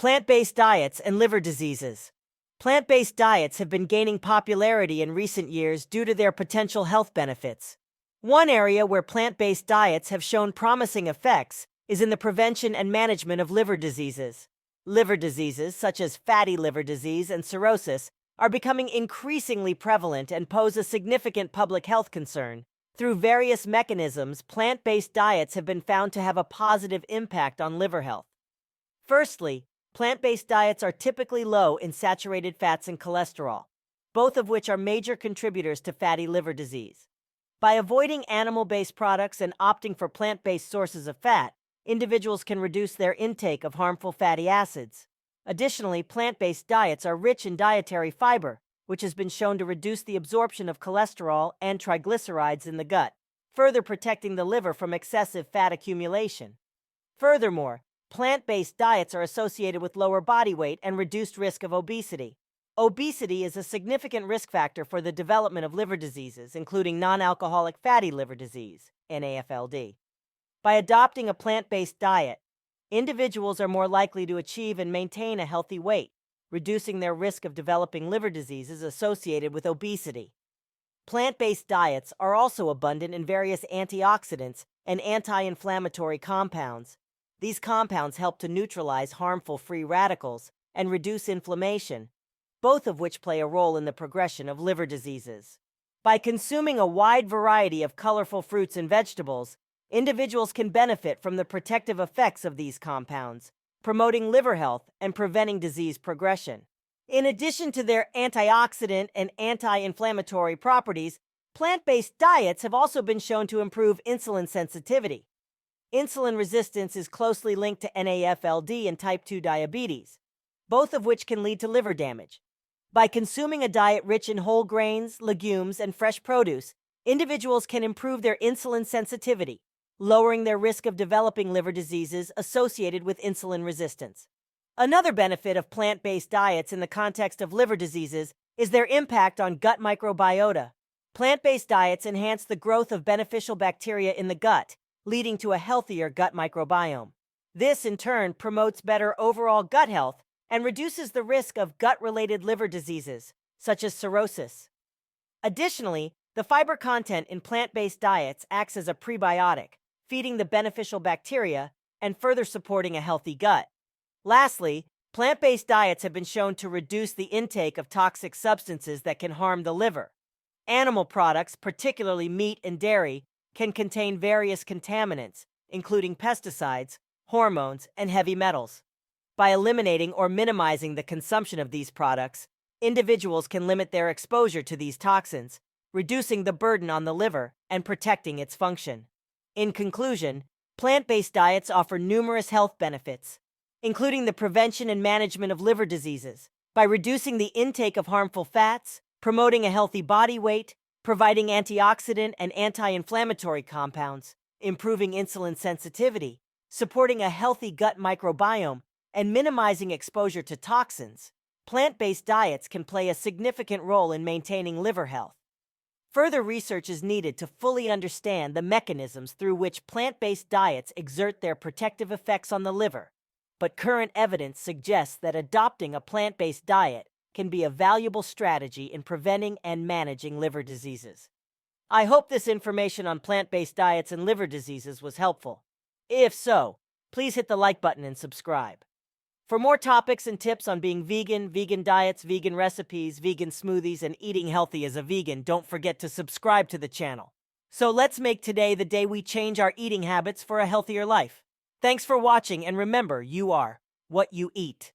Plant-based diets and liver diseases. Plant-based diets have been gaining popularity in recent years due to their potential health benefits. One area where plant-based diets have shown promising effects is in the prevention and management of liver diseases. Liver diseases, such as fatty liver disease and cirrhosis, are becoming increasingly prevalent and pose a significant public health concern. Through various mechanisms, plant-based diets have been found to have a positive impact on liver health. Firstly, plant-based diets are typically low in saturated fats and cholesterol, both of which are major contributors to fatty liver disease. By avoiding animal-based products and opting for plant-based sources of fat, individuals can reduce their intake of harmful fatty acids. Additionally, plant-based diets are rich in dietary fiber, which has been shown to reduce the absorption of cholesterol and triglycerides in the gut, further protecting the liver from excessive fat accumulation. Furthermore, plant-based diets are associated with lower body weight and reduced risk of obesity. Obesity is a significant risk factor for the development of liver diseases, including non-alcoholic fatty liver disease, NAFLD. By adopting a plant-based diet, individuals are more likely to achieve and maintain a healthy weight, reducing their risk of developing liver diseases associated with obesity. Plant-based diets are also abundant in various antioxidants and anti-inflammatory compounds. These compounds help to neutralize harmful free radicals and reduce inflammation, both of which play a role in the progression of liver diseases. By consuming a wide variety of colorful fruits and vegetables, individuals can benefit from the protective effects of these compounds, promoting liver health and preventing disease progression. In addition to their antioxidant and anti-inflammatory properties, plant-based diets have also been shown to improve insulin sensitivity. Insulin resistance is closely linked to NAFLD and type 2 diabetes, both of which can lead to liver damage. By consuming a diet rich in whole grains, legumes, and fresh produce, individuals can improve their insulin sensitivity, lowering their risk of developing liver diseases associated with insulin resistance. Another benefit of plant-based diets in the context of liver diseases is their impact on gut microbiota. Plant-based diets enhance the growth of beneficial bacteria in the gut, leading to a healthier gut microbiome. This, in turn, promotes better overall gut health and reduces the risk of gut-related liver diseases, such as cirrhosis. Additionally, the fiber content in plant-based diets acts as a prebiotic, feeding the beneficial bacteria and further supporting a healthy gut. Lastly, plant-based diets have been shown to reduce the intake of toxic substances that can harm the liver. Animal products, particularly meat and dairy, can contain various contaminants, including pesticides, hormones, and heavy metals. By eliminating or minimizing the consumption of these products, individuals can limit their exposure to these toxins, reducing the burden on the liver and protecting its function. In conclusion, plant-based diets offer numerous health benefits, including the prevention and management of liver diseases, by reducing the intake of harmful fats, promoting a healthy body weight, providing antioxidant and anti-inflammatory compounds, improving insulin sensitivity, supporting a healthy gut microbiome, and minimizing exposure to toxins. Plant-based diets can play a significant role in maintaining liver health. Further research is needed to fully understand the mechanisms through which plant-based diets exert their protective effects on the liver, but current evidence suggests that adopting a plant-based diet can be a valuable strategy in preventing and managing liver diseases. I hope this information on plant-based diets and liver diseases was helpful. If so, please hit the like button and subscribe. For more topics and tips on being vegan, vegan diets, vegan recipes, vegan smoothies, and eating healthy as a vegan, don't forget to subscribe to the channel. So let's make today the day we change our eating habits for a healthier life. Thanks for watching, and remember, you are what you eat.